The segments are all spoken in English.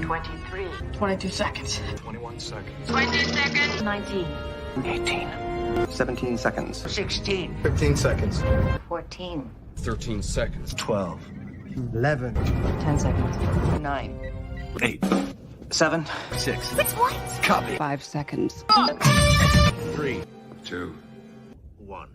23. 22 seconds. 21 seconds. 20 seconds. 19. 18. 17 seconds. 16. 15 seconds. 14. 13 seconds. 12. 11. 10 seconds. 9. 8. 7. 6. It's what? Copy. 5 seconds. 3. 2. 1.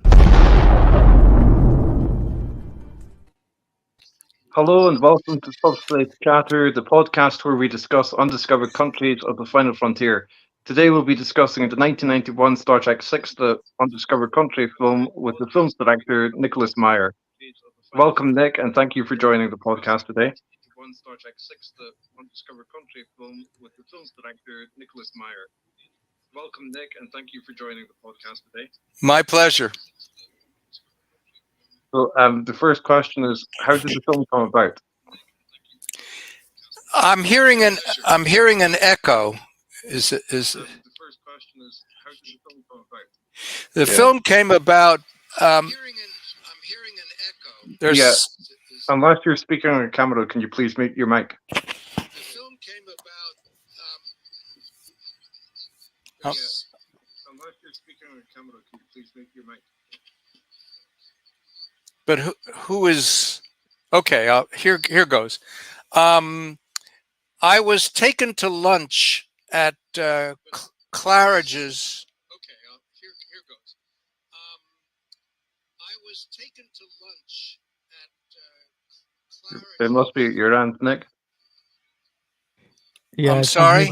Hello and welcome to Subspace Chatter, the podcast where we discuss undiscovered countries of the final frontier. Today we'll be discussing the 1991 Star Trek VI, The Undiscovered Country film with the film's director, Nicholas Meyer. Welcome, Nick, and thank you for joining the podcast today. Star Trek VI, The Undiscovered Country film with the film's director, Nicholas Meyer. Welcome, Nick, and thank you for joining the podcast today. My pleasure. So, the first question is, how did the film come about? I'm hearing an echo. The first question is, how did the film come about? The film came about. I'm hearing an echo. There's Unless you're speaking on a camera, can you please mute your mic? The film came about. Unless you're speaking on a camera, can you please mute your mic? But who is? Okay, here goes. I was taken to lunch at Claridge's. Okay, here goes. I was taken to lunch at Claridge's. It must be at your end, Nick. Yeah, I'm sorry.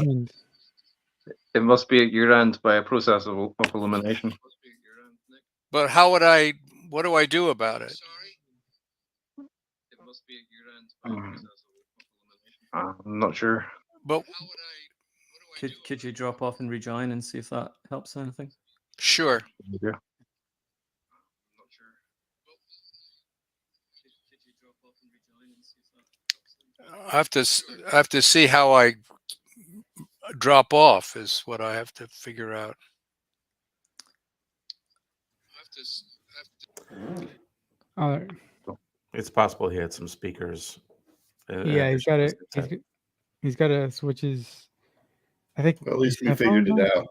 It must be at your end by a process of elimination. But how would I? What do I do about it? It must be at your end by a process of elimination. I'm not sure. But Could you drop off and rejoin and see if that helps anything? Sure. Yeah. I have to see how I drop off is what I have to figure out. It's possible he had some speakers. Yeah, he's got to switch his. I think At least we figured it out.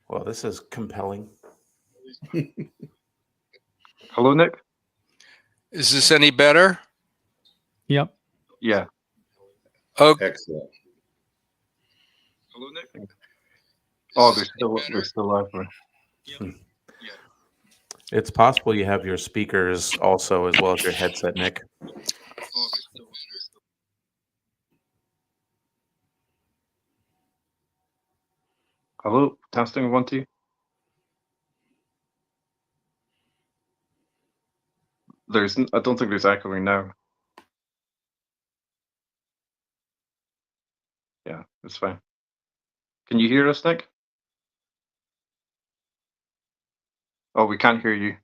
Well, this is compelling. Hello, Nick? Is this any better? Yep. Yeah. Okay. Excellent. Hello, Nick? Oh, they're still live. It's possible you have your speakers also as well as your headset, Nick. Hello, testing 1 2. I don't think there's echoing now. Yeah, it's fine. Can you hear us, Nick? Oh, we can't hear you.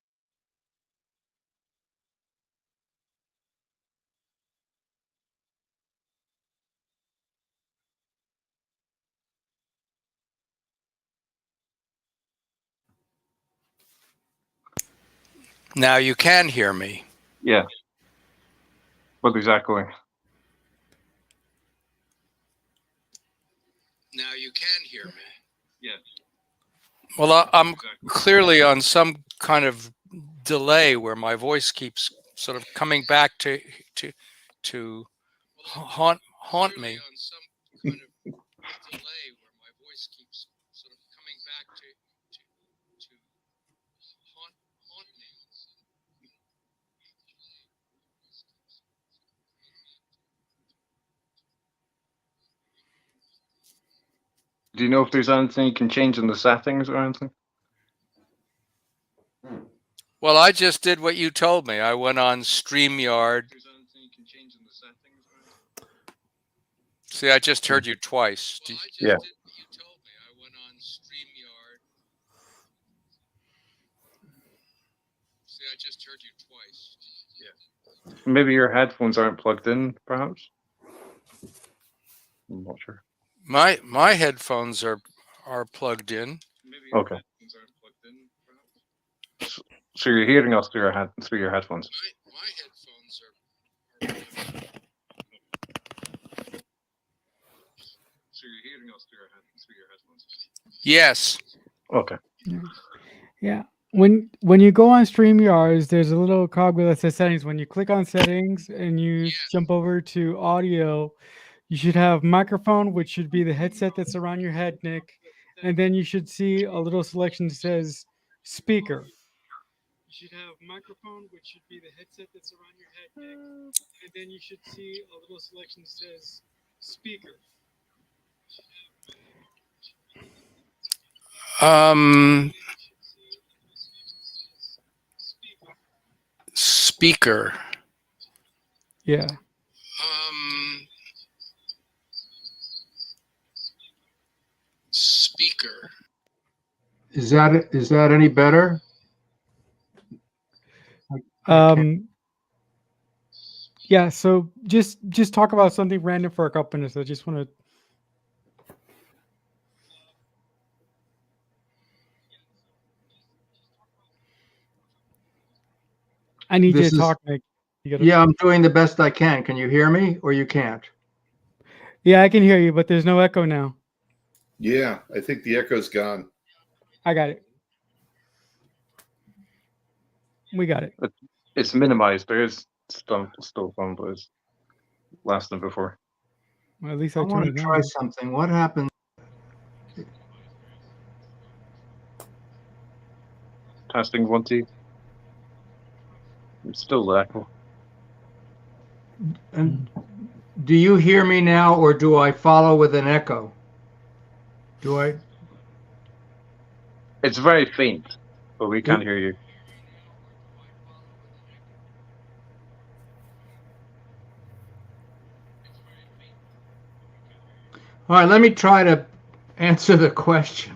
Now you can hear me. Yeah. But there's echoing. Now you can hear me. Yes. Well, I'm clearly on some kind of delay where my voice keeps sort of coming back to haunt me. Do you know if there's anything you can change in the settings or anything? Well, I just did what you told me. I went on StreamYard. See, I just heard you twice. Yeah. Maybe your headphones aren't plugged in, perhaps? I'm not sure. My headphones are plugged in. Okay. So you're hearing us through your headphones? So you're hearing us through your headphones? Yes. Okay. Yeah. When you go on StreamYards, there's a little cogwheel that says settings. When you click on settings and you jump over to audio, you should have microphone, which should be the headset that's around your head, Nick. And then you should see a little selection that says speaker. You should have microphone, which should be the headset that's around your head, Nick. And then you should see a little selection that says speaker. Speaker. Yeah. Speaker. Is that any better? Yeah, so just talk about something random for a couple minutes. I just want to. I need you to talk, Nick. Yeah, I'm doing the best I can. Can you hear me or you can't? Yeah, I can hear you, but there's no echo now. Yeah, I think the echo's gone. I got it. We got it. It's minimized. There is still some, but it's less than before. Well, at least I I want to turned it try down. something. What happened? Testing 1, 2. It's still the echo. And do you hear me now, or do I follow with an echo? Do I? It's very faint, but we can't hear you. All right, let me try to answer the question.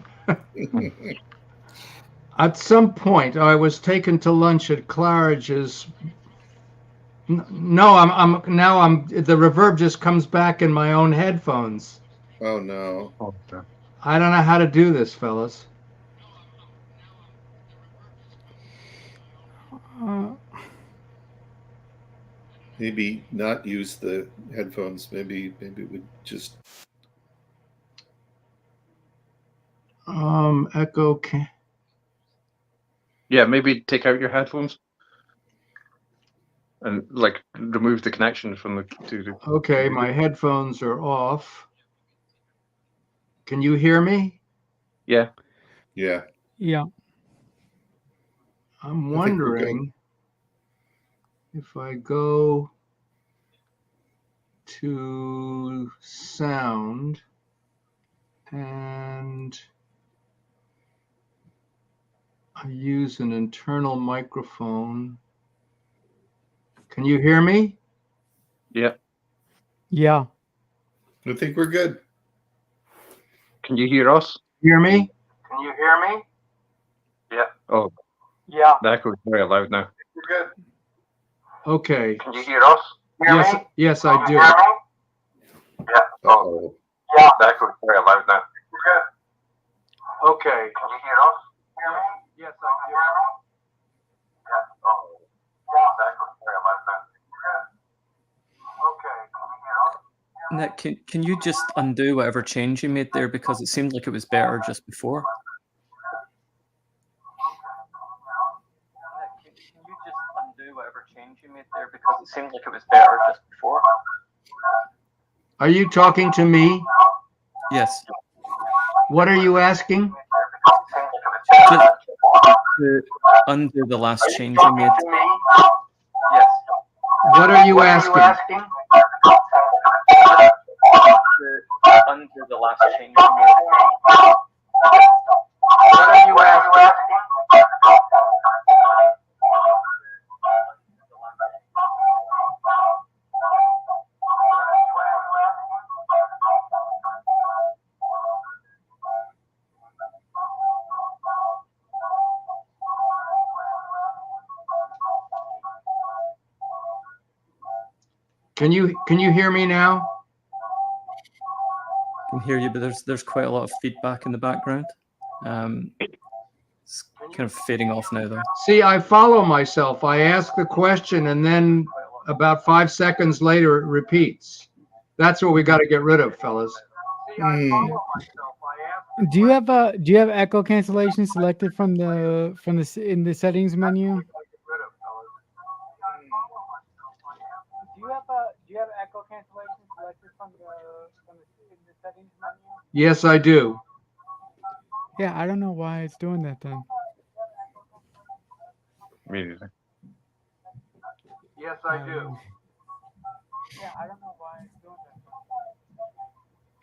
At some point, I was taken to lunch at Claridge's. No, I'm the reverb just comes back in my own headphones. Oh no. Okay. I don't know how to do this, fellas. Maybe not use the headphones. Maybe we just Echo can. Yeah, maybe take out your headphones and like remove the connection from the to. Okay, my headphones are off. Can you hear me? Yeah. Yeah. Yeah. I'm wondering if I go to sound and I use an internal microphone. Can you hear me? Yeah. Yeah. I think we're good. Can you hear us? Hear me? Can you hear me? Yeah. Oh. Yeah. The echo is very loud now. We're good. Okay. Can you hear us? Yes, yes, I do. Yeah. Oh. Yeah. The echo is very loud now. We're good. Okay. Can you hear us? Yes, I do. Yeah. Oh. Yeah. The echo is very loud now. Okay. Nick, can you just undo whatever change you made there, because it seemed like it was better just before? Can you just undo whatever change you made there, because it seemed like it was better just before? Are you talking to me? Yes. What are you asking? Just to undo the last change you made. Yes. What are you asking? To undo the last change you made. What are you asking? Can you hear me now? I can hear you, but there's quite a lot of feedback in the background. It's kind of fading off now, though. See, I follow myself. I ask the question, and then about 5 seconds later, it repeats. That's what we got to get rid of, fellas. Do you have echo cancellation selected from the in the settings menu? Do you have echo cancellation selected from the settings menu? Yes, I do. Yeah, I don't know why it's doing that then. Maybe. Yes, I do. Yeah, I don't know why it's doing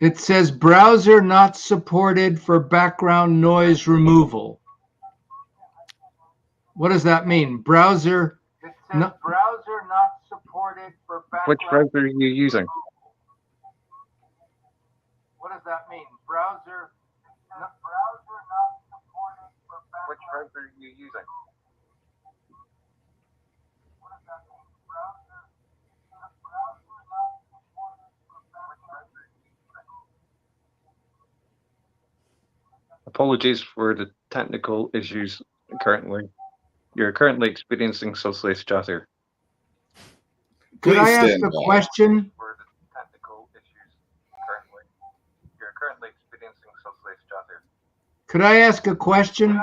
that. It says browser not supported for background noise removal. What does that mean? Browser. It says browser not supported for background. Which browser are you using? What does that mean? Browser not supported for background. Which browser are you using? Apologies for the technical issues currently. You're currently experiencing Socialist chatter. Could I Please ask stand a by. question? For the technical issues currently. You're currently experiencing Socialist chatter. Could I ask a question?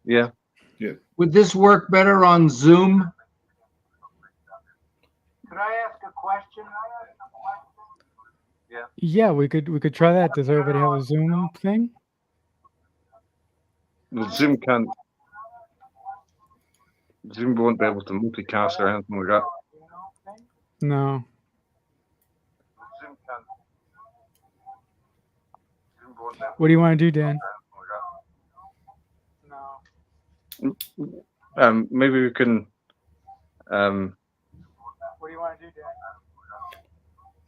Yeah. Would this work better on Zoom? Could I ask a question? Yeah, we could try that. Does everybody have a Zoom thing? Well, Zoom won't be able to multicast or anything like that. No. Zoom won't be able What do you want to do, Dan? Maybe we can. What do you want to do, Dan?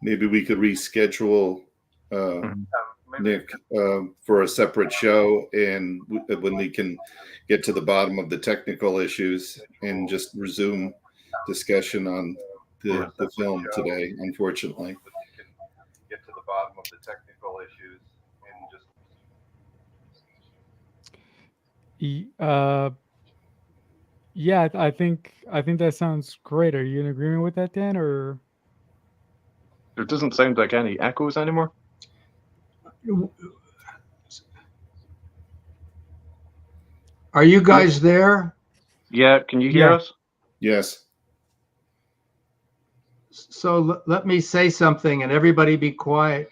Maybe we could reschedule Nick for a separate show, and when we can get to the bottom of the technical issues and just resume discussion on the film today, unfortunately. Get to the bottom of the technical issues and just. Yeah, I think that sounds great. Are you in agreement with that, Dan, or? There doesn't sound like any echoes anymore. Are you guys there? Yeah, can you hear us? Yes. So let me say something and everybody be quiet.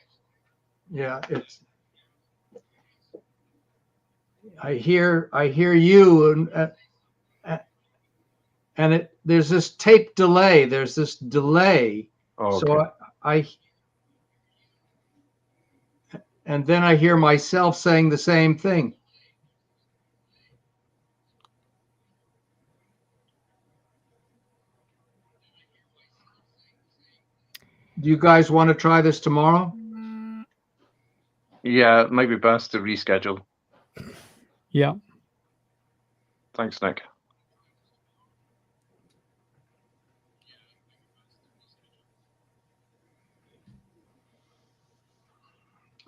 Yeah, I hear you and there's this tape delay. There's this delay. Oh, okay. So and then I hear myself saying the same thing. Do you guys want to try this tomorrow? Yeah, it might be best to reschedule. Yeah. Thanks, Nick.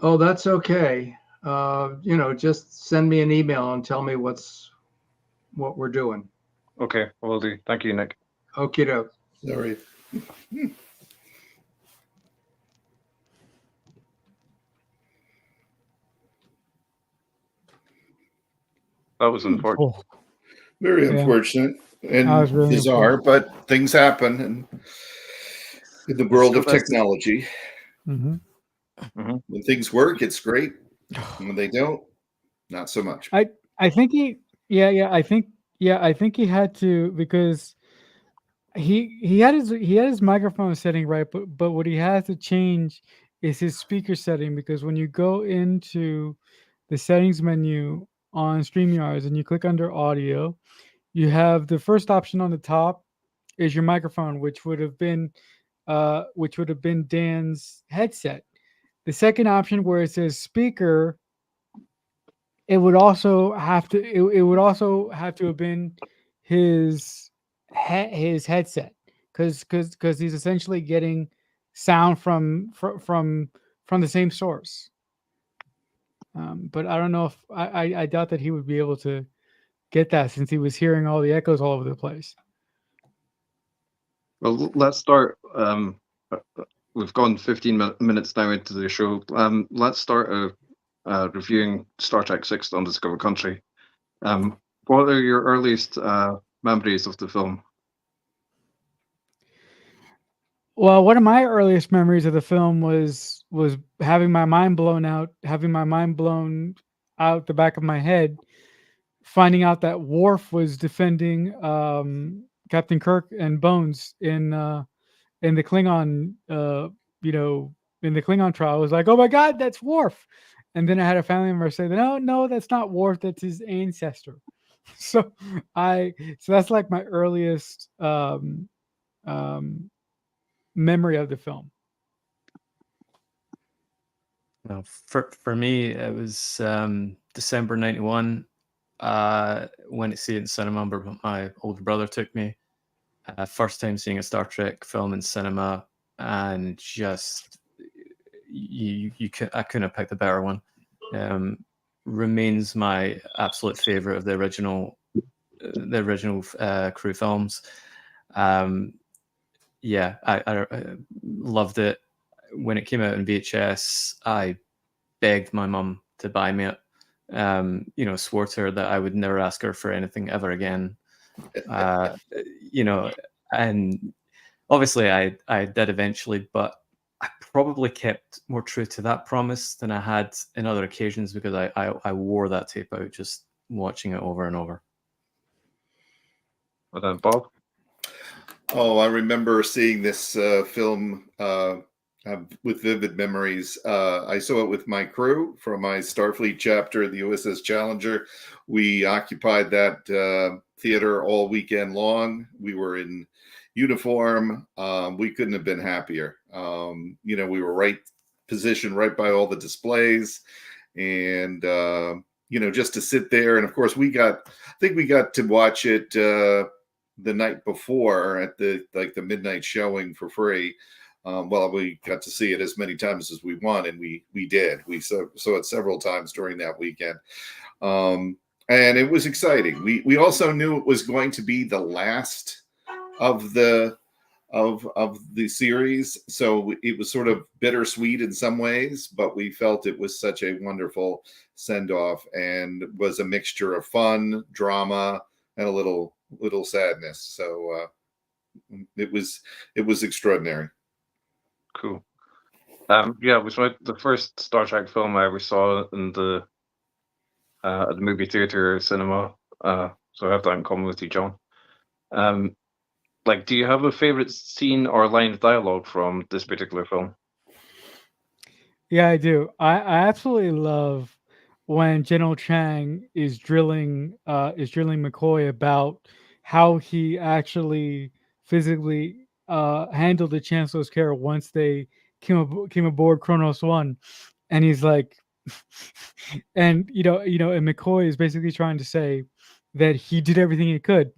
Oh, that's okay. Just send me an email and tell me what we're doing. Okay, will do. Thank you, Nick. Okie doke. Sorry. That was unfortunate. Very unfortunate and really bizarre, but things happen in the world of technology. Mm-hmm. When things work, it's great. And when they don't, not so much. I think he I think he had to, because he had his microphone setting right, but what he has to change is his speaker setting, because when you go into the settings menu on StreamYards and you click under audio, you have the first option on the top is your microphone, which would have been Dan's headset. The second option where it says speaker, it would also have to have been his headset, because he's essentially getting sound from the same source. But I don't know if I doubt that he would be able to get that since he was hearing all the echoes all over the place. Well, let's start. We've gone 15 minutes now into the show. Let's start reviewing Star Trek VI: Undiscovered Country. What are your earliest memories of the film? Well, one of my earliest memories of the film was having my mind blown out the back of my head, finding out that Worf was defending Captain Kirk and Bones in the Klingon in the Klingon trial. I was like, oh my god, that's Worf. And then I had a family member say, no, that's not Worf, that's his ancestor. So that's like my earliest memory of the film. Well, for me, it was December 91. Went to see it in cinema, but my older brother took me. First time seeing a Star Trek film in cinema, and just I couldn't have picked a better one. Remains my absolute favorite of the original crew films. Yeah, I loved it. When it came out in VHS, I begged my mum to buy me it. Swore to her that I would never ask her for anything ever again. And obviously I did eventually, but I probably kept more true to that promise than I had in other occasions because I wore that tape out just watching it over and over. Well then, Bob? Oh, I remember seeing this film with vivid memories. I saw it with my crew from my Starfleet chapter, the USS Challenger. We occupied that theater all weekend long. We were in uniform. We couldn't have been happier. We were positioned right by all the displays, and just to sit there. And of course, I think we got to watch it the night before at the midnight showing for free. We got to see it as many times as we want, and we did. We saw it several times during that weekend, and it was exciting. We also knew it was going to be the last of the series, so it was sort of bittersweet in some ways, but we felt it was such a wonderful send-off and was a mixture of fun, drama, and a little sadness. So it was extraordinary. Cool. It was the first Star Trek film I ever saw in the movie theater cinema. So I have that in common with you, John. Do you have a favorite scene or line of dialogue from this particular film? Yeah, I do. I absolutely love when General Chang is drilling McCoy about how he actually physically handled the Chancellor's care once they came aboard Kronos 1, and he's like, and and McCoy is basically trying to say that he did everything he could,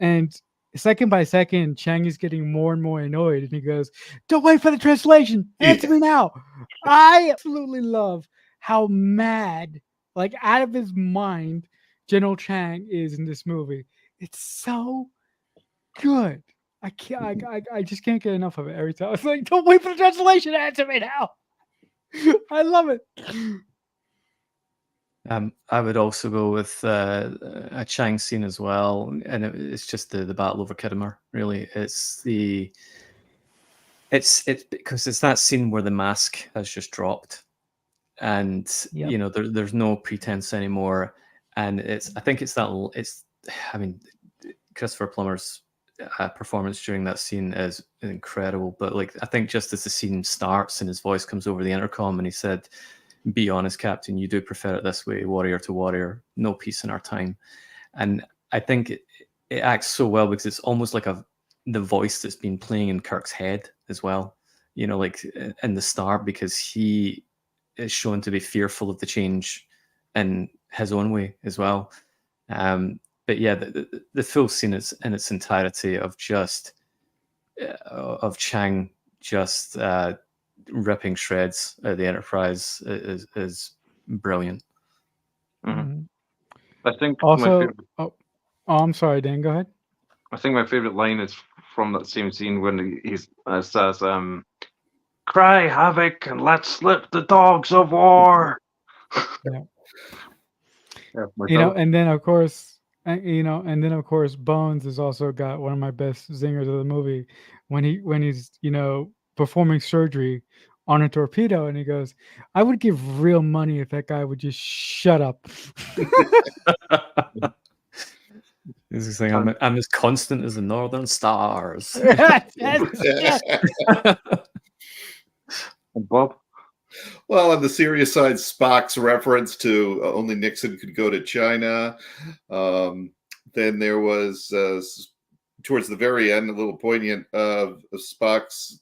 and second by second, Chang is getting more and more annoyed, and he goes, "Don't wait for the translation. Answer me now." I absolutely love how mad, like out of his mind, General Chang is in this movie. It's so good. I can't. I just can't get enough of it every time. I was like, "Don't wait for the translation. Answer me now." I love it. I would also go with a Chang scene as well, and it's just the battle over Khitomer. Really, it's because it's that scene where the mask has just dropped, and Yep. there's no pretense anymore, and Christopher Plummer's performance during that scene is incredible. But I think just as the scene starts and his voice comes over the intercom, and he said, "Be honest, Captain, you do prefer it this way, warrior to warrior, no peace in our time." And I think it acts so well because it's almost like the voice that's been playing in Kirk's head as well, like in the start, because he is shown to be fearful of the change in his own way as well. But yeah, the full scene is in its entirety of Chang just ripping shreds out of the Enterprise is brilliant. Mhm. I think my Also, favorite, I'm sorry, Dan. Go ahead. I think my favorite line is from that same scene when he says, "Cry havoc and let slip the dogs of war." Yeah. Yeah, You know, myself. and then of course, and then of course, Bones has also got one of my best zingers of the movie when he's performing surgery on a torpedo, and he goes, "I would give real money if that guy would just shut up." This is saying I'm as constant as the northern stars. Yes. And Bob. Well, on the serious side, Spock's reference to only Nixon could go to China. Then there was towards the very end, a little poignant of Spock's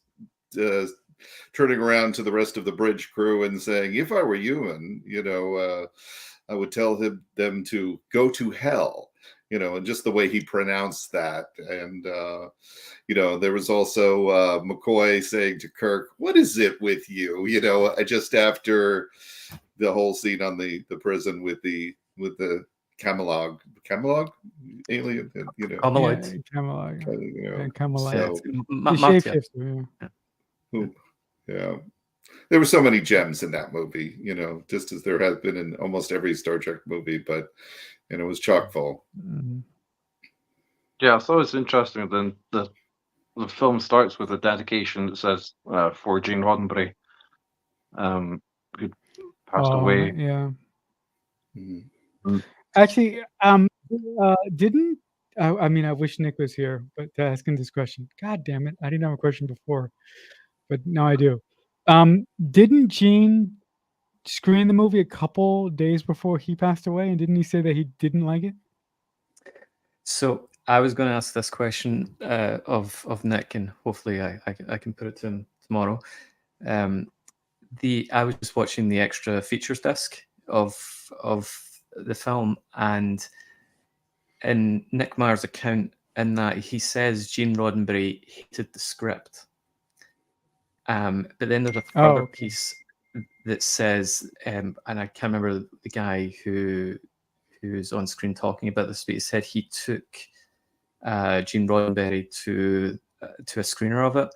turning around to the rest of the bridge crew and saying, "If I were human, I would tell them to go to hell." And just the way he pronounced that. And, there was also McCoy saying to Kirk, "What is it with you?" Just after the whole scene on the prison with the Camelog alien, Camelot. And Camelot. So, The shapeshifter. yeah. There were so many gems in that movie, just as there has been in almost every Star Trek movie, but it was chock full. Mm-hmm. Yeah, so it's interesting. Then the film starts with a dedication that says for Gene Roddenberry, who passed away. Yeah. Mm-hmm. Actually, didn't I mean, I wish Nick was here, but to ask him this question. God damn it! I didn't have a question before, but now I do. Didn't Gene screen the movie a couple days before he passed away, and didn't he say that he didn't like it? So I was going to ask this question of Nick, and hopefully I can put it to him tomorrow. I was just watching the extra features disc of the film, and in Nick Meyer's account in that he says Gene Roddenberry hated the script. But then there's a further piece that says, and I can't remember the guy who's on screen talking about this, but he said he took Gene Roddenberry to a screener of it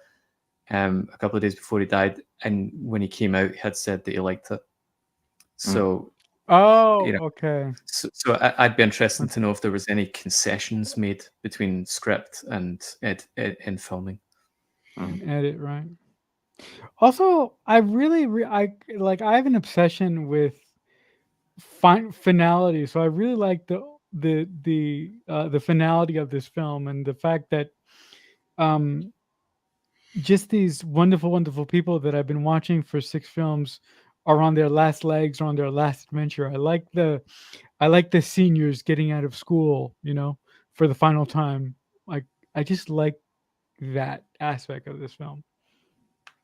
a couple of days before he died, and when he came out, he had said that he liked it. So, okay. So I'd be interested to know if there was any concessions made between script and in filming. Edit, right? Also, I really I have an obsession with finality, so I really like the finality of this film, and the fact that just these wonderful people that I've been watching for 6 films are on their last legs or on their last adventure. I like the seniors getting out of school, for the final time. I just like that aspect of this film.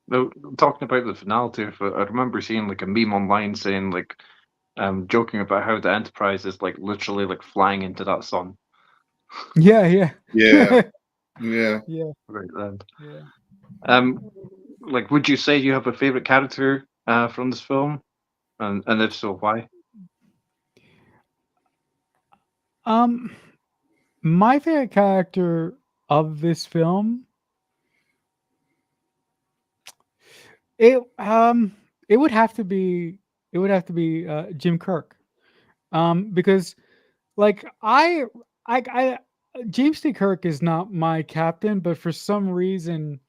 Now, talking about the finality, I remember seeing like a meme online saying joking about how the Enterprise is like literally like flying into that sun. Yeah. Yeah. Right then. Yeah. Would you say you have a favorite character from this film, and if so, why? My favorite character of this film, it would have to be Jim Kirk, because James T. Kirk is not my captain, but for some reason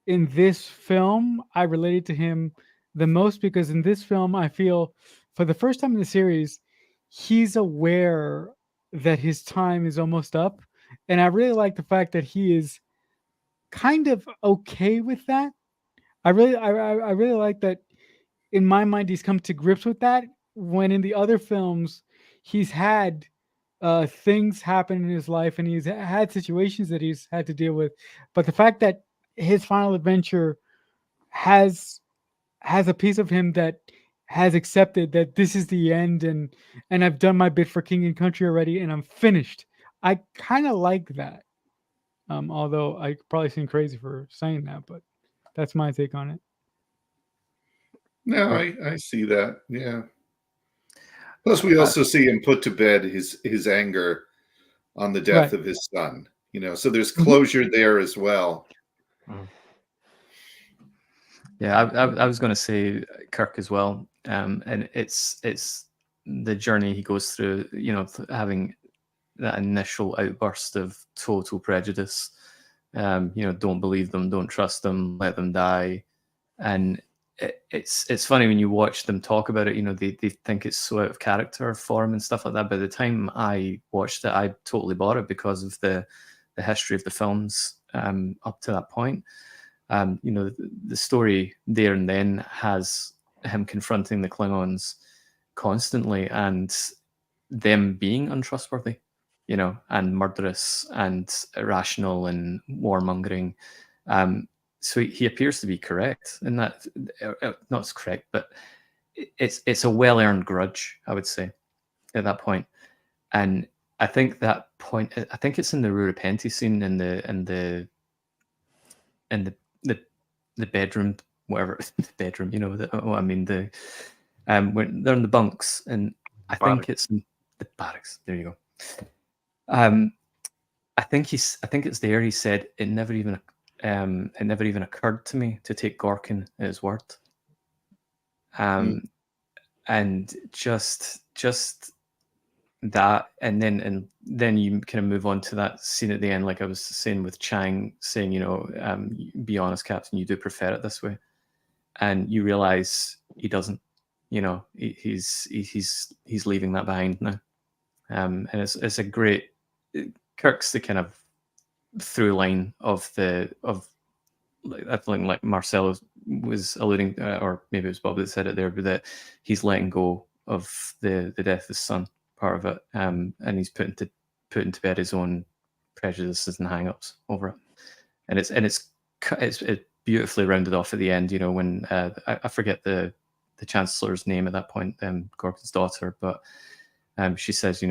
in this film I related to him the most, because in this film I feel for the first time in the series he's aware that his time is almost up, and I really like the fact that he is kind of okay with that. I really like that. In my mind, he's come to grips with that, when in the other films he's had things happen in his life and he's had situations that he's had to deal with. But the fact that his final adventure has a piece of him that has accepted that this is the end, and I've done my bit for king and country already and I'm finished. I kind of like that. Although I probably seem crazy for saying that, but that's my take on it. No, I see that. Yeah. Plus, we also see him put to bed his anger on the death Right. of his son. So there's Mhm. closure there as well. Yeah, I was going to say Kirk as well, and it's the journey he goes through. Having that initial outburst of total prejudice. Don't believe them, don't trust them, let them die, and it's funny when you watch them talk about it. They think it's so out of character for him and stuff like that. By the time I watched it, I totally bought it because of the history of the films up to that point. The story there and then has him confronting the Klingons constantly and them being untrustworthy, and murderous and irrational and warmongering. So he appears to be correct in that, not correct, but it's a well-earned grudge, I would say, at that point. And I think that point, I think it's in the Ruripenti scene in the bedroom, whatever, the bedroom, I mean, when they're in the bunks, and I think it's in the barracks. There you go. I think it's there. He said it never even occurred to me to take Gorkin at his word. And just that, and then you kind of move on to that scene at the end, like I was saying with Chang saying, be honest, Captain, you do prefer it this way, and you realize he doesn't. He's leaving that behind now, and it's a great. Kirk's the kind of through line of I think like Marcelo was alluding, or maybe it was Bob that said it there, but that he's letting go of the death of his son, part of it, and he's putting to bed his own prejudices and hang-ups over it, and it's beautifully rounded off at the end. When I forget the Chancellor's name at that point, Gorkin's daughter, but she says,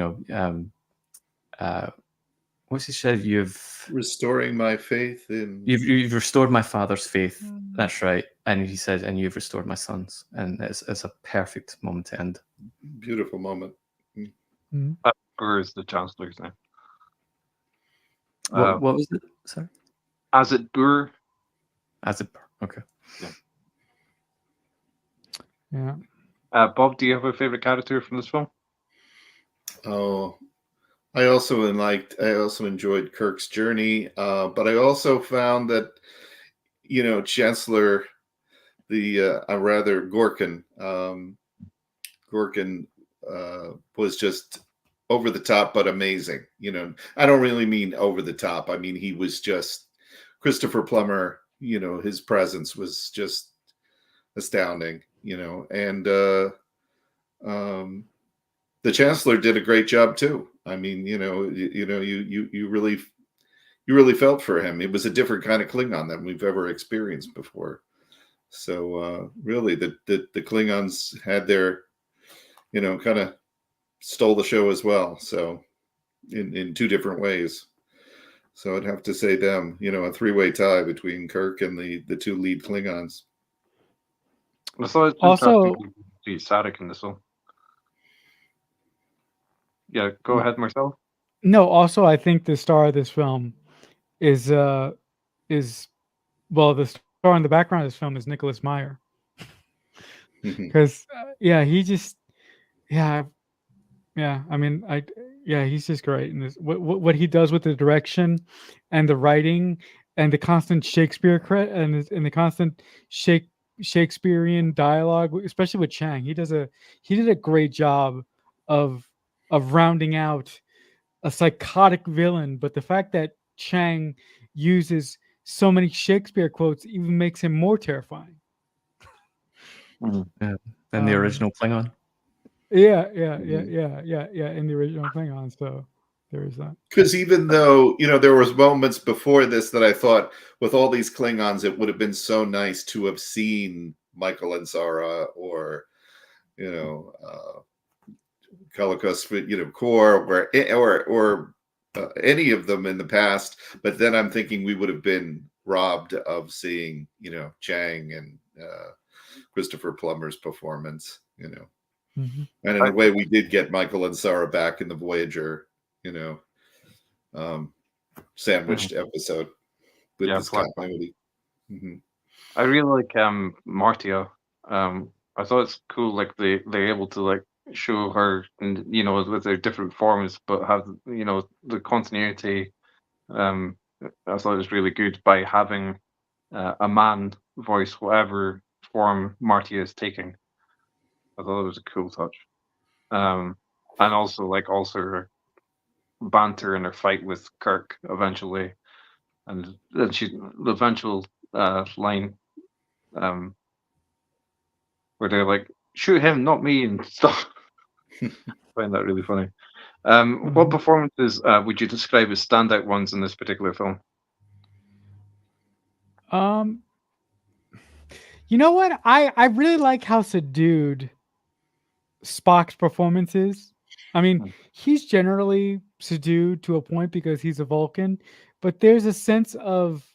what's he said? You've restoring my faith in. You've restored my father's faith. That's right. And he said, and you've restored my son's. And it's a perfect moment to end. Beautiful moment. Or is the Chancellor's name? What was it? Sorry. Azit Bur. Azit Bur. Okay. Yeah. Bob, do you have a favorite character from this film? Oh, I also enjoyed Kirk's journey, but I also found that, Chancellor, Gorkin, was just over the top, but amazing. I don't really mean over the top. I mean, he was just Christopher Plummer. His presence was just astounding. And the Chancellor did a great job too. I mean, you really felt for him. It was a different kind of Klingon than we've ever experienced before. So really, the Klingons had their, kind of stole the show as well. So in two different ways. So I'd have to say them. A three-way tie between Kirk and the two lead Klingons. Also, see Sarek in this one. Yeah, go ahead, Marcel. No, also I think the star of this film is the star in the background of this film is Nicholas Meyer. Because he's just great in this. What he does with the direction and the writing and the constant Shakespeare and the constant Shakespearean dialogue, especially with Chang. He did a great job of rounding out a psychotic villain, but the fact that Chang uses so many Shakespeare quotes even makes him more terrifying. Yeah, than the original Klingon. Yeah, in the original Klingon. So there is that. Because even though, there was moments before this that I thought with all these Klingons, it would have been so nice to have seen Michael and Zara or, Kalikos, Kor, or any of them in the past. But then I'm thinking we would have been robbed of seeing, Chang and Christopher Plummer's performance, Mhm. And in a way, we did get Michael and Sarah back in the Voyager, sandwiched episode with Yeah, this continuity. Mhm. I really like Martia. I thought it's cool, like they're able to like show her, and with their different forms, but have the continuity. I thought it was really good by having a man voice whatever form Martia is taking. I thought it was a cool touch. And also her banter in her fight with Kirk eventually, and then the eventual line where they're like, "Shoot him, not me," and stuff. I find that really funny. What performances would you describe as standout ones in this particular film? Um, you know what? I really like how subdued Spock's performance is. I mean, he's generally subdued to a point because he's a Vulcan, but there's a sense of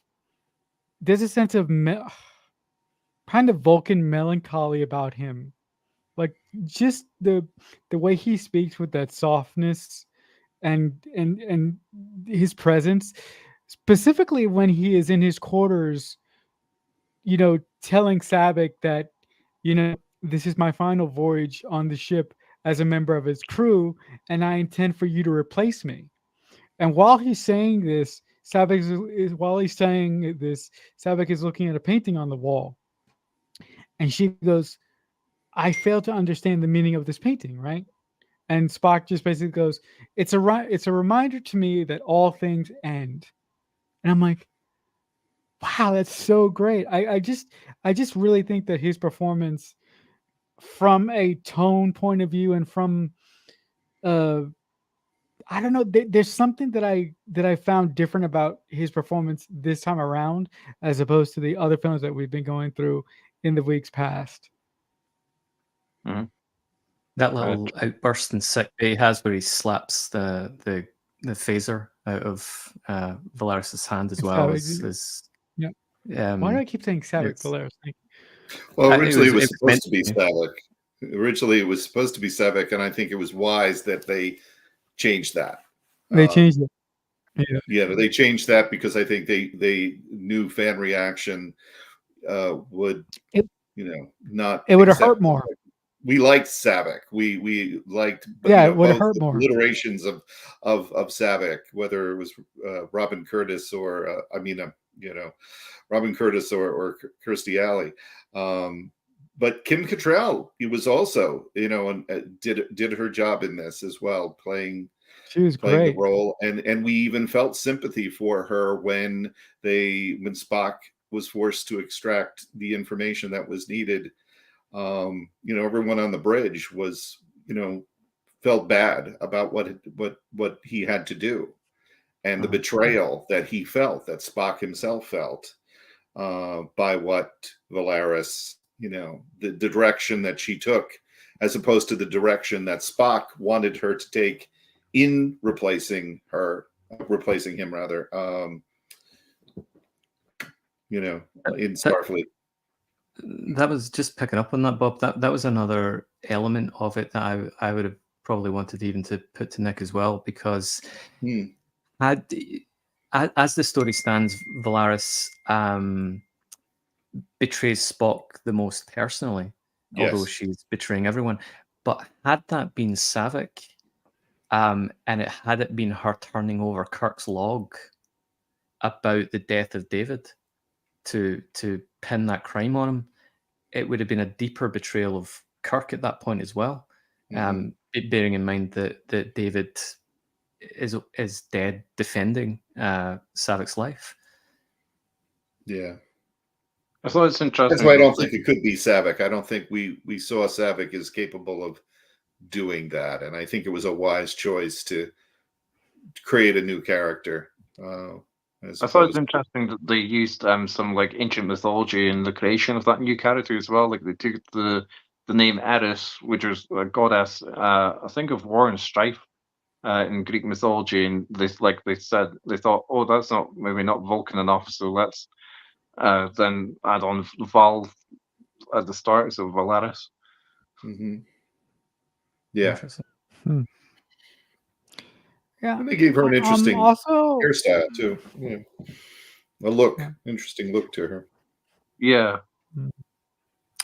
kind of Vulcan melancholy about him. Like just the way he speaks with that softness and his presence, specifically when he is in his quarters, telling Sabic that, this is my final voyage on the ship as a member of his crew, and I intend for you to replace me. And while he's saying this, Sabic is looking at a painting on the wall, and she goes, "I fail to understand the meaning of this painting, right?" And Spock just basically goes, it's a reminder to me that all things end." And I'm like, wow, that's so great. I just really think that his performance, from a tone point of view and from I don't know, there's something that I found different about his performance this time around as opposed to the other films that we've been going through in the weeks past. That little outburst in sick bay he has where he slaps the phaser out of Valeris's hand as well is yeah. Why do I keep saying Savick Valeris? Well, originally it was supposed to be Savick. Originally it was supposed to be Savick, and I think it was wise that they changed that. They changed it. Yeah, they changed that because I think they knew fan reaction would not. It would have hurt more. We liked Savick. We liked it would have both hurt more. Alliterations of Savick, whether it was Robin Curtis or Robin Curtis or Kirstie Alley. But Kim Cattrall, he was also, and did her job in this as well, playing great. the role, and we even felt sympathy for her when Spock was forced to extract the information that was needed. Everyone on the bridge was, felt bad about what he had to do, and the betrayal that he felt, that Spock himself felt, by what Valeris, the direction that she took, as opposed to the direction that Spock wanted her to take in replacing him rather, in Starfleet. That was just picking up on that, Bob. That was another element of it that I would have probably wanted even to put to Nick as well, because as the story stands, Valeris betrays Spock the most personally, although she's betraying everyone. But had that been Savick, and had it been her turning over Kirk's log about the death of David to pin that crime on him, it would have been a deeper betrayal of Kirk at that point as well. Bearing in mind that David is dead defending Savick's life. Yeah. I thought it's interesting. That's why I don't think it could be Savick. I don't think we saw Savick as capable of doing that, and I think it was a wise choice to create a new character. I thought it's interesting that they used some like ancient mythology in the creation of that new character as well. Like they took the name Eris, which is a goddess, I think of war and strife in Greek mythology, and they thought, oh, that's maybe not Vulcan enough, so let's then add on Val at the start, so Valeris. Yeah. Interesting. Yeah. And they gave her an interesting Also, hairstyle too. Yeah. A look, Yeah. interesting look to her. Yeah.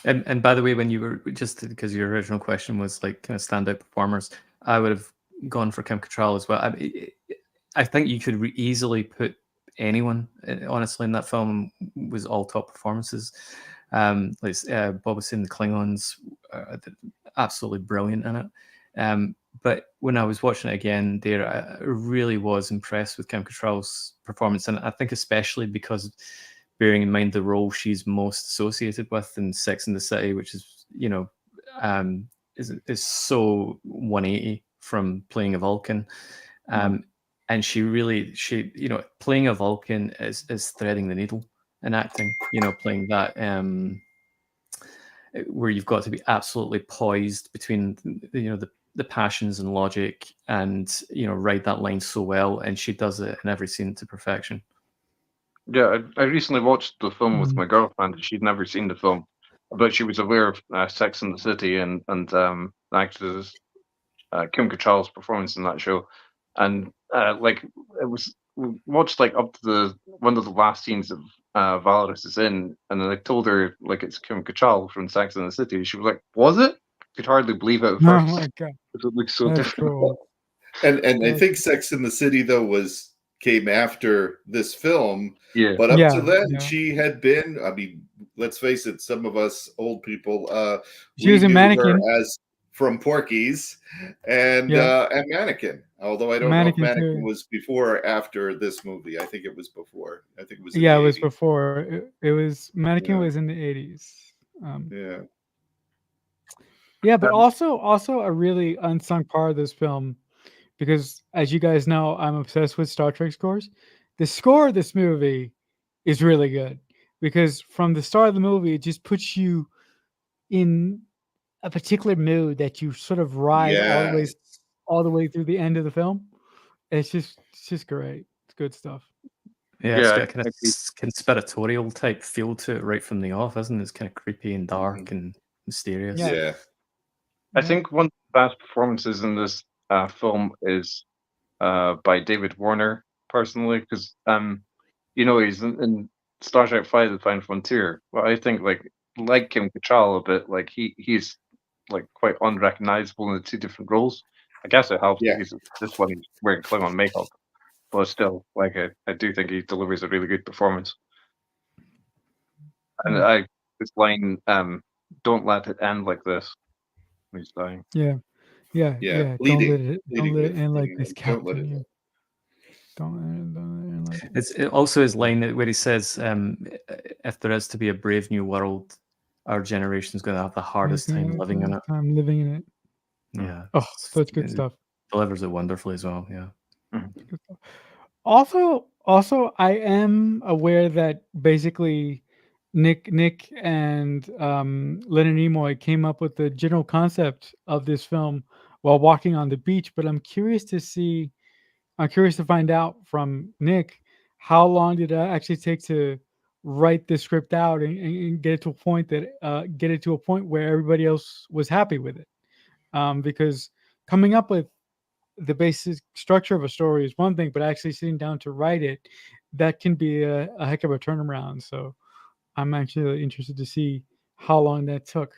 And by the way, when you were just because your original question was like kind of standout performers, I would have gone for Kim Cattrall as well. I think you could easily put anyone, honestly, in that film. Was all top performances. Like Bob was saying, the Klingons are absolutely brilliant in it. But when I was watching it again, there I really was impressed with Kim Cattrall's performance, and I think especially because, bearing in mind the role she's most associated with in Sex and the City, which is is so 180 from playing a Vulcan. And she playing a Vulcan is threading the needle in acting. Playing that where you've got to be absolutely poised between the passions and logic, and ride that line so well, and she does it in every scene to perfection. Yeah, I recently watched the film with my girlfriend. She'd never seen the film, but she was aware of Sex and the City and the actress Kim Cattrall's performance in that show, and like we watched like up to one of the last scenes that Valeris is in, and then I told her like it's Kim Cattrall from Sex and the City. She was like, "Was it?" Could hardly believe it at oh first. my god, It looks so that's different. cool. And I think Sex in the City though came after this film. Yeah. But up Yeah, to then, yeah. she had been. I mean, let's face it. Some of us old people, She was a knew mannequin. her as from Porky's and Mannequin. Although I don't know if Mannequin Mannequin too. was before or after this movie. I think it was before. I think it was. In Yeah, the it was 80s. before. It was Mannequin Yeah. was in the 80s. Yeah. Yeah, but also a really unsung part of this film, because as you guys know, I'm obsessed with Star Trek scores. The score of this movie is really good because from the start of the movie, it just puts you in a particular mood that you sort of ride Yeah. all the way through the end of the film. It's just great. It's good stuff. Yeah, it's Yeah, got a kind of conspiratorial type feel to it right from the off, isn't it? It's kind of creepy and dark and mysterious. Yeah. Yeah. I think one of the best performances in this film is by David Warner, personally, because he's in Star Trek V: The Final Frontier. But I think like Kim Cattrall a bit, like he's like quite unrecognizable in the two different roles. I guess it helps Yeah. because this one he's wearing Klingon makeup, but still, like I do think he delivers a really good performance. And this line, "Don't let it end like this," when he's dying. Yeah. Yeah. Don't Bleeding let it end like with this, don't let it. Captain. Yeah. Don't let it end like this. It's also his line where he says, "If there is to be a brave new world, our generation is going to have the hardest time living in it." I'm living in it. Yeah. Oh, such good stuff. Delivers it wonderfully as well. Yeah. Also, I am aware that basically Nick and Leonard Nimoy came up with the general concept of this film while walking on the beach. But I'm curious to find out from Nick, how long did it actually take to write the script out and get it to a point where everybody else was happy with it. Because coming up with the basic structure of a story is one thing, but actually sitting down to write it, that can be a heck of a turnaround. So I'm actually interested to see how long that took.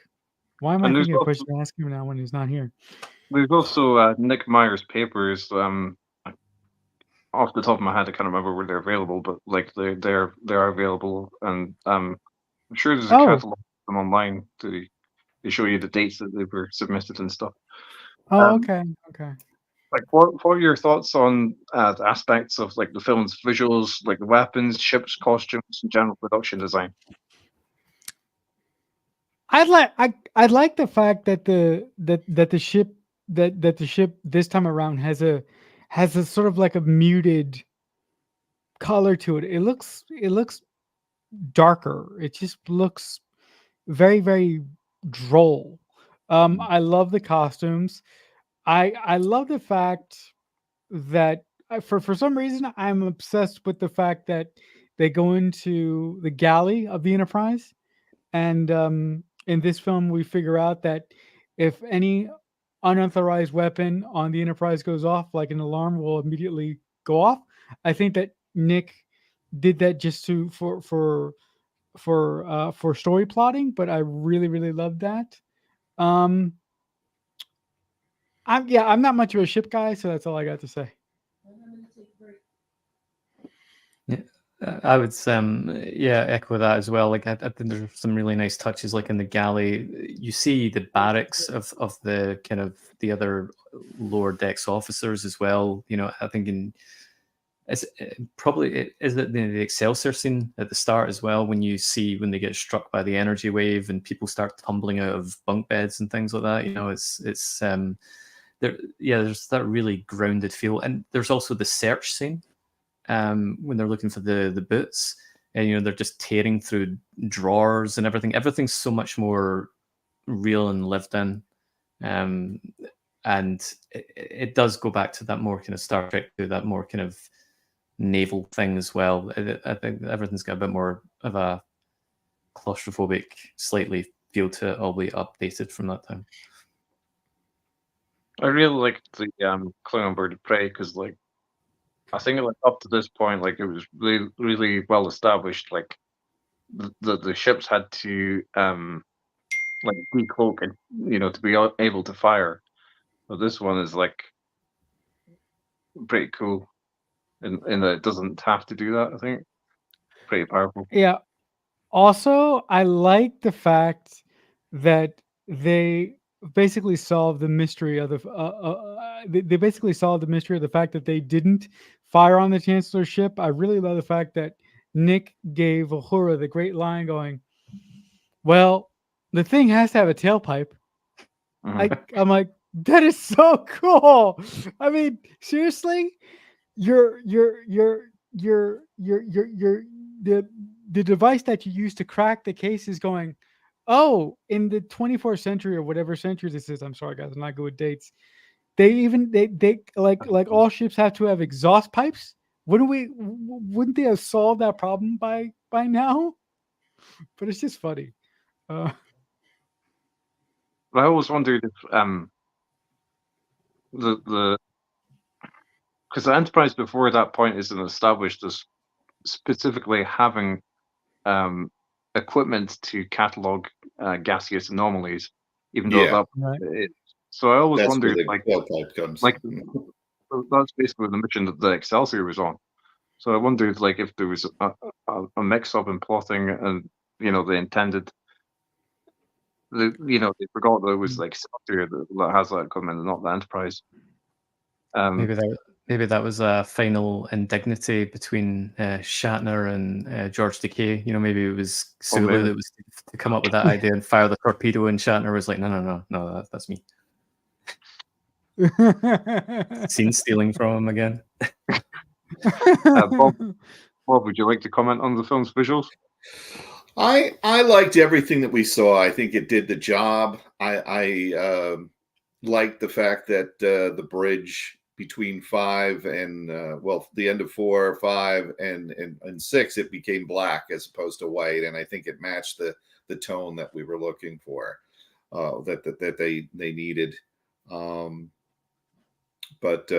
Why am I And there's thinking a also- question to ask him now when he's not here? There's also Nick Meyer's papers. Off the top of my head, I can't remember where they're available, but like they are available, and I'm sure there's a Oh. catalog of them online to show you the dates that they were submitted and stuff. Oh, okay. Like, what are your thoughts on the aspects of like the film's visuals, like the weapons, ships, costumes, and general production design? I'd like the fact that the ship this time around has a sort of like a muted color to it. It looks darker. It just looks very, very droll. I love the costumes. I love the fact that for some reason I'm obsessed with the fact that they go into the galley of the Enterprise, and in this film we figure out that if any unauthorized weapon on the Enterprise goes off, like an alarm will immediately go off. I think that Nick did that just for story plotting, but I really loved that. I'm not much of a ship guy, so that's all I got to say. Yeah, I would echo that as well. Like I think there's some really nice touches, like in the galley. You see the barracks of the kind of the other lower decks officers as well. You know, I think is it the Excelsior scene at the start as well, when you see when they get struck by the energy wave and people start tumbling out of bunk beds and things like that. You know, it's there's that really grounded feel, and there's also the search scene. When they're looking for the boots, and you know they're just tearing through drawers and everything. Everything's so much more real and lived in, and it does go back to that more kind of Star Trek, to that more kind of naval thing as well. I think everything's got a bit more of a claustrophobic, slightly feel to it, albeit updated from that time. I really liked the Klingon Bird of Prey because, like, I think like up to this point, like it was really well established. Like the ships had to like decloak and to be able to fire. But this one is like pretty cool, in that it doesn't have to do that. I think pretty powerful. Yeah. Also, I like the fact that they basically solved the mystery of they basically solved the mystery of the fact that they didn't fire on the Chancellor's ship. I really love the fact that Nick gave Uhura the great line going, well, the thing has to have a tailpipe. I'm like, that is so cool. I mean, seriously, the device that you use to crack the case is going, oh, in the 24th century or whatever century this is. I'm sorry, guys, I'm not good with dates. They like all ships have to have exhaust pipes. Wouldn't they have solved that problem by now? But it's just funny. I always wondered if because the Enterprise before that point isn't established as specifically having equipment to catalog gaseous anomalies, even though so I always wondered, like comes. Like that's basically the mission that the Excelsior was on. So I wondered, like, if there was a mix-up in plotting, and they intended, they forgot that it was like Excelsior that has that equipment, and not the Enterprise. Maybe that was a final indignity between Shatner and George Takei. Maybe it was Sulu that was to come up with that idea and fire the torpedo, and Shatner was like, no, that's me. Scene stealing from him again. Bob, would you like to comment on the film's visuals? I liked everything that we saw. I think it did the job. I liked the fact that the bridge between 5 and the end of 4, 5, and 6, it became black as opposed to white, and I think it matched the tone that we were looking for, that they needed. But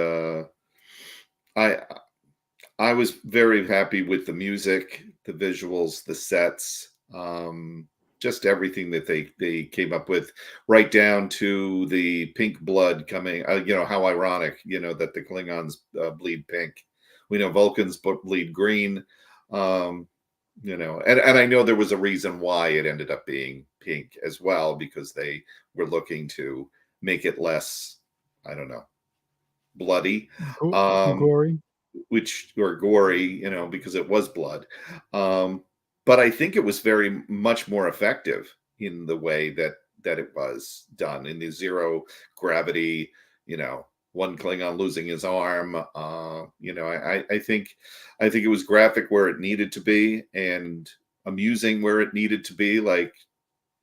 I was very happy with the music, the visuals, the sets, just everything that they came up with, right down to the pink blood coming. How ironic, that the Klingons bleed pink. We know Vulcans bleed green. And I know there was a reason why it ended up being pink as well, because they were looking to make it less, I don't know, bloody, gory, or gory, because it was blood. But I think it was very much more effective in the way that it was done, in the zero gravity, one Klingon losing his arm. I think it was graphic where it needed to be, and amusing where it needed to be. Like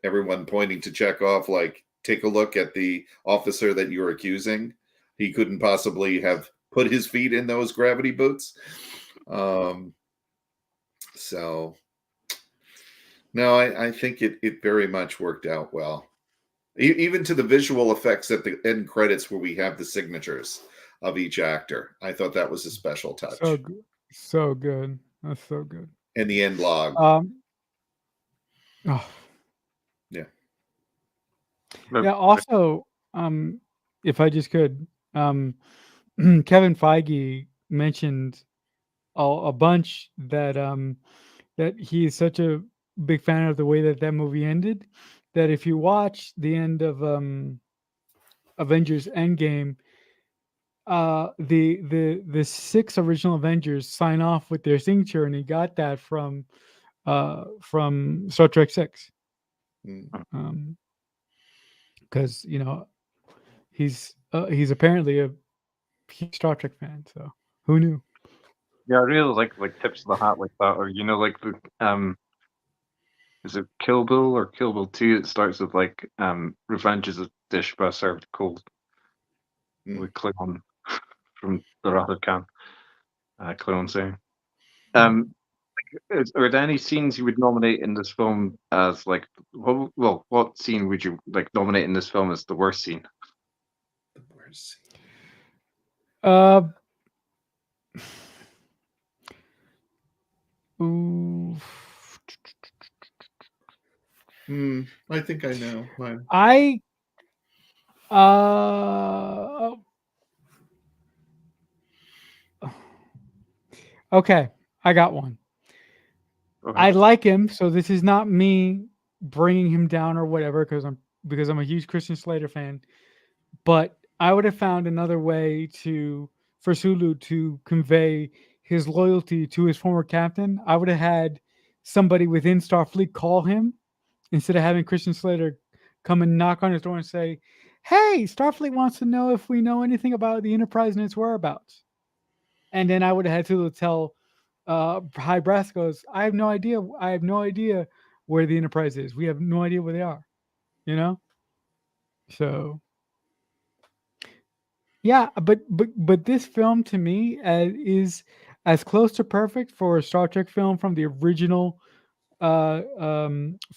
everyone pointing to Chekhov, like, take a look at the officer that you're accusing. He couldn't possibly have put his feet in those gravity boots. So no, I think it very much worked out well. Even to the visual effects at the end credits where we have the signatures of each actor. I thought that was a special touch. So good. So good. That's so good. And the end log. Oh, Yeah. yeah. Also, if I just could, Kevin Feige mentioned a bunch that that he's such a big fan of the way that that movie ended, that if you watch the end of Avengers Endgame, the 6 original Avengers sign off with their signature, and he got that from Star Trek 6. Because you know he's apparently a huge Star Trek fan, so who knew? Yeah, I really like tips of the hat like that, or like the is it Kill Bill or Kill Bill 2? It starts with revenge is a dish best served cold. With Klingon from the Wrath of Khan. Klingon saying. Are there any scenes you would nominate in this film as what scene would you nominate in this film as the worst scene? The worst scene. Ooh. I think I know mine. Okay, I got one. I like him, so this is not me bringing him down or whatever, because I'm a huge Christian Slater fan. But I would have found another way for Sulu to convey his loyalty to his former captain. I would have had somebody within Starfleet call him instead of having Christian Slater come and knock on his door and say, "Hey, Starfleet wants to know if we know anything about the Enterprise and its whereabouts." And then I would have had to tell High Brass goes, I have no idea where the Enterprise is. We have no idea where they are. You know? So yeah, but this film to me is as close to perfect for a Star Trek film from the original for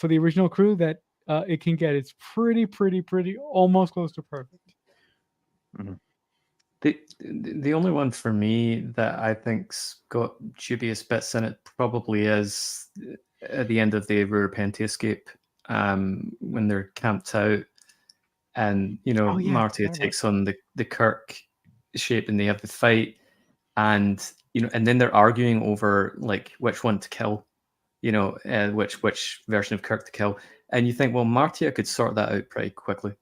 the original crew that it can get. It's pretty almost close to perfect. Mm-hmm. The only one for me that I think's got dubious bits in it probably is at the end of the Repenti escape, when they're camped out, and Marty takes on the Kirk shape, and they have the fight, and and then they're arguing over which one to kill, which version of Kirk to kill, and you think, well, Martia could sort that out pretty quickly,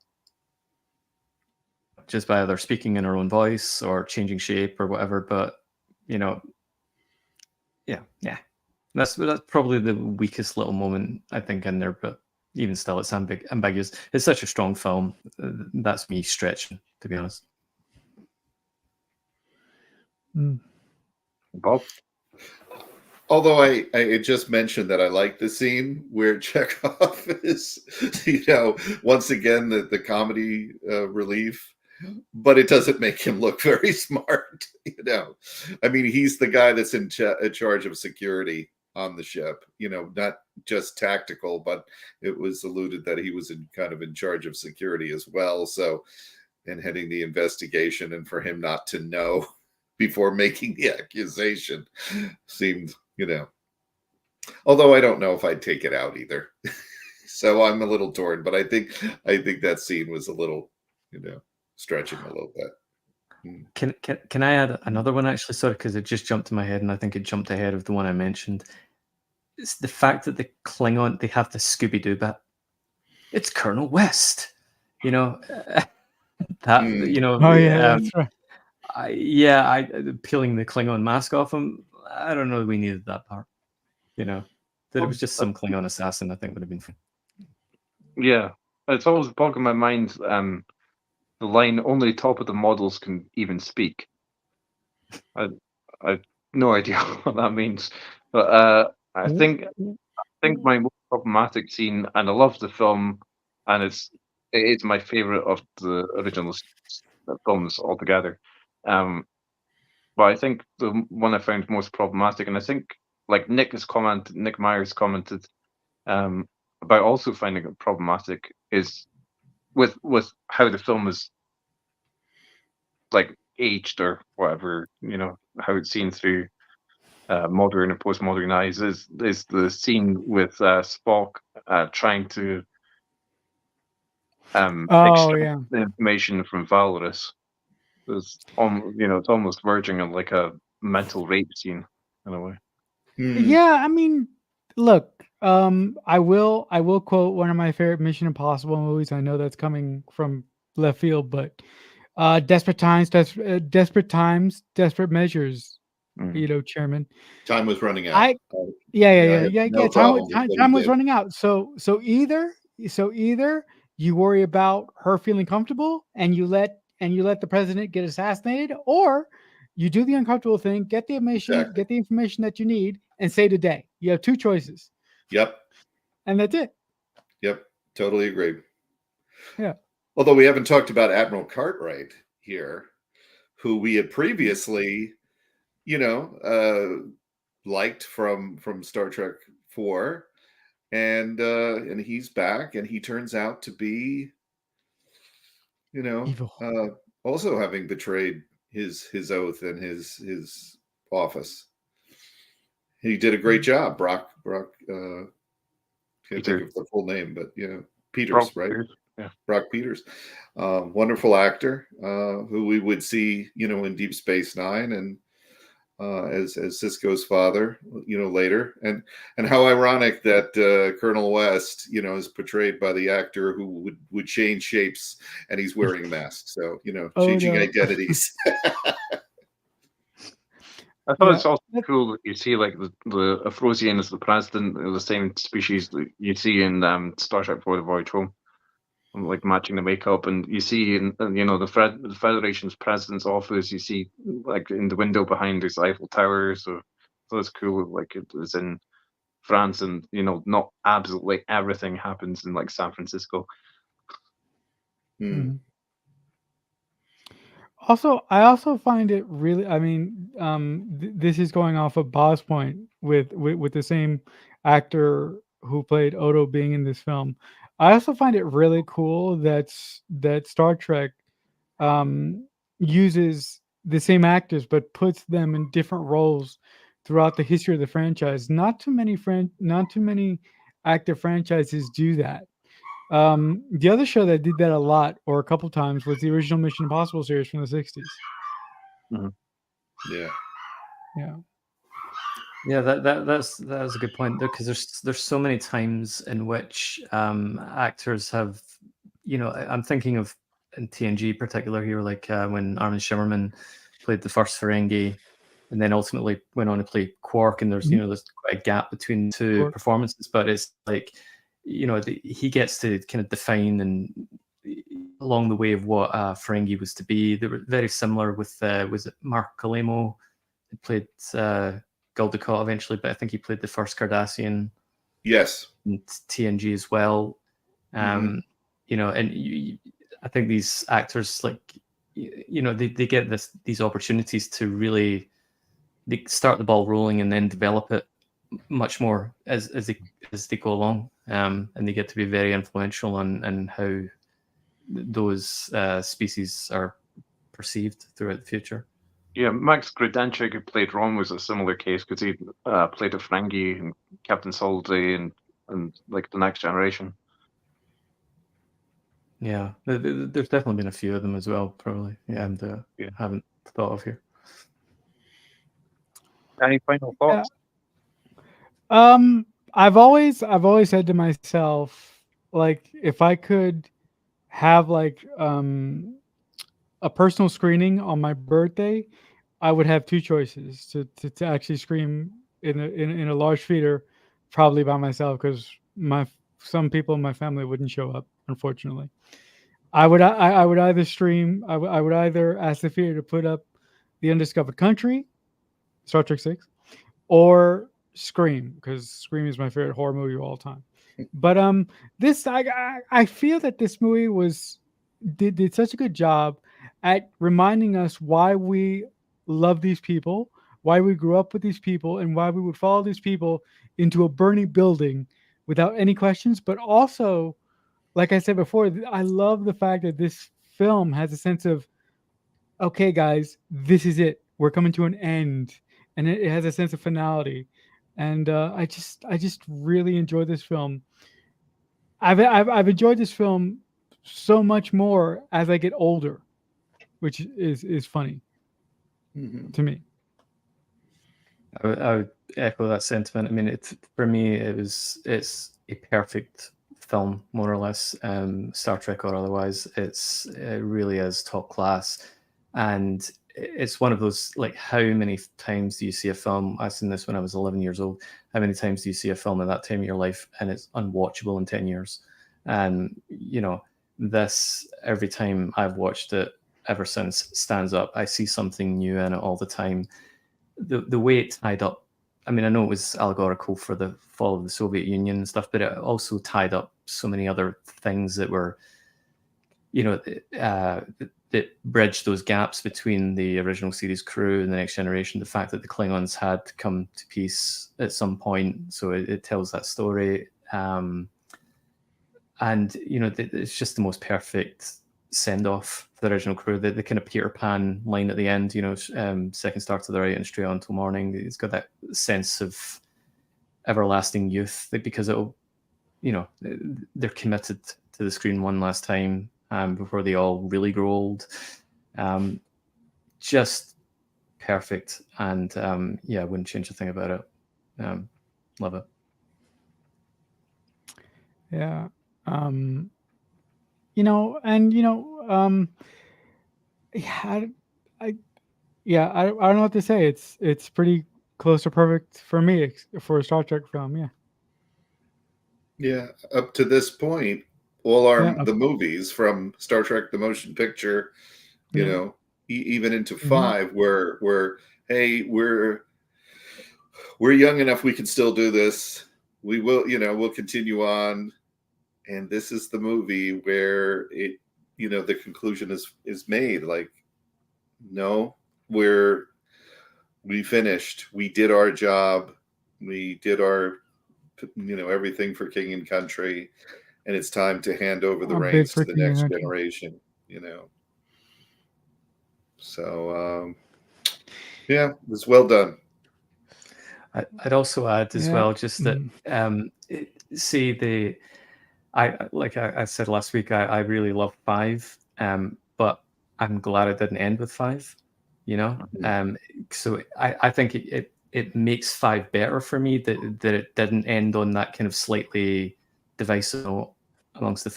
just by either speaking in her own voice or changing shape or whatever. But that's probably the weakest little moment I think in there. But even still, it's ambiguous. It's such a strong film. That's me stretching, to be honest. Bob? Although I just mentioned that I like the scene where Chekhov is, once again the comedy relief, but it doesn't make him look very smart. I mean, he's the guy that's in charge of security on the ship. Not just tactical, but it was alluded that he was kind of in charge of security as well. So, and heading the investigation, and for him not to know before making the accusation seemed. Although I don't know if I'd take it out either. So I'm a little torn, but I think that scene was a little, stretching a little bit. Can I add another one, actually? Sorry, because it just jumped in my head, and I think it jumped ahead of the one I mentioned. It's the fact that the Klingon, they have the Scooby-Doo bit. It's Colonel West. That, Oh yeah, that's right. I peeling the Klingon mask off him. I don't know that we needed that part. That it was just some Klingon assassin, I think would have been fun. Yeah, it's always boggling my mind. The line, "Only top of the models can even speak." I have no idea what that means, but I think my most problematic scene, and I love the film, and it is my favorite of the original films altogether. But I think the one I found most problematic, and I think Nick Myers commented about also finding it problematic, is with how the film is like aged or whatever, how it's seen through modern and postmodern eyes is the scene with Spock trying to Oh extract yeah. the information from Valorous. It's almost verging on like a mental rape scene in a way. Yeah, I mean, look, I will quote one of my favorite Mission Impossible movies. I know that's coming from left field, but Desperate Times, Desperate Times, Desperate Measures. Chairman. Time was running out. I I have no problem with what he Time was did. running out. So either you worry about her feeling comfortable and you let the president get assassinated, or you do the uncomfortable thing, get the information that you need, and save the day. You have two choices. Yep. And that's it. Yep. Totally agree. Yeah. Although we haven't talked about Admiral Cartwright here, who we had previously, liked from Star Trek 4, and he's back, and he turns out to be, evil. Also having betrayed his oath and his office. He did a great job, Brock. Can't think of the full name, but Peters, Brock right? Peters, yeah. Brock Peters, wonderful actor, who we would see, in Deep Space Nine, and as Sisko's father, later, and how ironic that Colonel West, is portrayed by the actor who would change shapes, and he's wearing a mask. So changing identities. I thought it's also cool that you see like the Afrosian is the president of the same species that you see in Star Trek 4: The Voyage Home. Like matching the makeup, and you see in the Federation's president's office, you see like in the window behind this Eiffel Tower. So it's cool. Like it was in France, and not absolutely everything happens in like San Francisco. Mm-hmm. Also, I also find it really. I mean, this is going off of Bob's point with the same actor who played Odo being in this film. I also find it really cool that Star Trek uses the same actors but puts them in different roles throughout the history of the franchise. Not too many active franchises do that. The other show that did that a lot or a couple times was the original Mission Impossible series from the 60s. Mm-hmm. Yeah, that's a good point, because there's so many times in which actors have, I'm thinking of in TNG particular here, like when Armin Shimmerman played the first Ferengi, and then ultimately went on to play Quark, and there's there's quite a gap between two performances, but it's like he gets to kind of define and along the way of what Ferengi was to be. They were very similar with was it Mark Kalemo who played Gul Dukat eventually, but I think he played the first Cardassian. Yes. In TNG as well. And I think these actors, like, they get these opportunities to really they start the ball rolling and then develop it much more as they go along, and they get to be very influential on how those species are perceived throughout the future. Yeah, Max Grudenchik, who played Ron, was a similar case because he played a Ferengi and Captain Soliday and like the Next Generation. Yeah, there's definitely been a few of them as well, probably. Yeah, and haven't thought of here. Any final thoughts? I've always said to myself, like, if I could have like a personal screening on my birthday, I would have two choices to actually scream in a large theater, probably by myself, because some people in my family wouldn't show up, unfortunately. I would either stream. I would either ask the theater to put up the Undiscovered Country, Star Trek 6, or Scream, because Scream is my favorite horror movie of all time. But this I feel that this movie did such a good job at reminding us why we love these people, why we grew up with these people, and why we would follow these people into a burning building without any questions, but also like I said before, I love the fact that this film has a sense of, okay, guys, this is it. We're coming to an end, and it has a sense of finality. And I just really enjoy this film. I've enjoyed this film so much more as I get older, which is funny to me. I would echo that sentiment. I mean, for me, it's a perfect film, more or less, Star Trek or otherwise. It really is top class, and it's one of those, like, how many times do you see a film? I've seen this when I was 11 years old. How many times do you see a film at that time of your life and it's unwatchable in 10 years? And this, every time I've watched it ever since, stands up. I see something new in it all the time. The way it tied up, I mean, I know it was allegorical for the fall of the Soviet Union and stuff, but it also tied up so many other things that were, that bridged those gaps between the original series crew and the Next Generation. The fact that the Klingons had come to peace at some point, so it tells that story. And it's just the most perfect send off for the original crew. The kind of Peter Pan line at the end, second star to the right and straight on till morning. It's got that sense of everlasting youth, because it'll, they're committed to the screen one last time before they all really grow old. Just perfect, and I wouldn't change a thing about it. Love it. Yeah. I don't know what to say. It's pretty close to perfect for me for a Star Trek film. Yeah. Yeah, up to this point, all the movies from Star Trek the Motion Picture, even into 5, where hey, we're young enough, we can still do this. We will, we'll continue on. And this is the movie where it, the conclusion is made. Like, no, we finished. We did our job. We did our, everything for King and Country, and it's time to hand over the reins to the next generation. So it was well done. I'd also add as well, just that like I said last week, I really love 5, but I'm glad it didn't end with 5. So I think it makes 5 better for me that it didn't end on that kind of slightly divisive note amongst the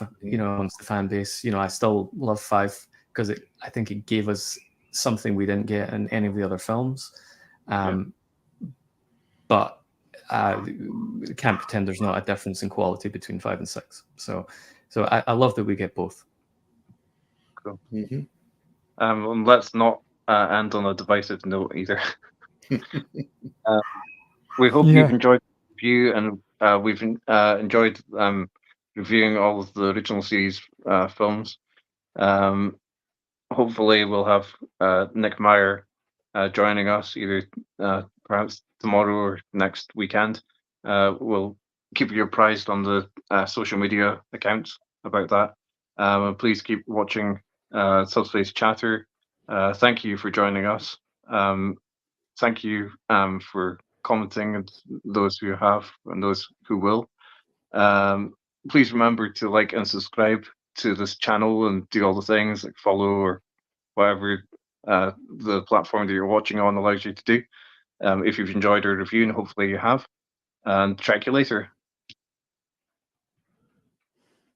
fan base. I still love 5 because I think it gave us something we didn't get in any of the other films. But can't pretend there's not a difference in quality between 5 and 6. So I love that we get both. Cool. And let's not end on a divisive note either. We hope you've enjoyed the review, and we've enjoyed reviewing all of the original series films. Hopefully we'll have Nick Meyer joining us either perhaps tomorrow or next weekend. We'll keep you apprised on the social media accounts about that. Please keep watching Subspace Chatter. Thank you for joining us. Thank you for commenting, and those who have and those who will. Please remember to like and subscribe to this channel and do all the things like follow or whatever the platform that you're watching on allows you to do. If you've enjoyed our review, and hopefully you have, and track you later.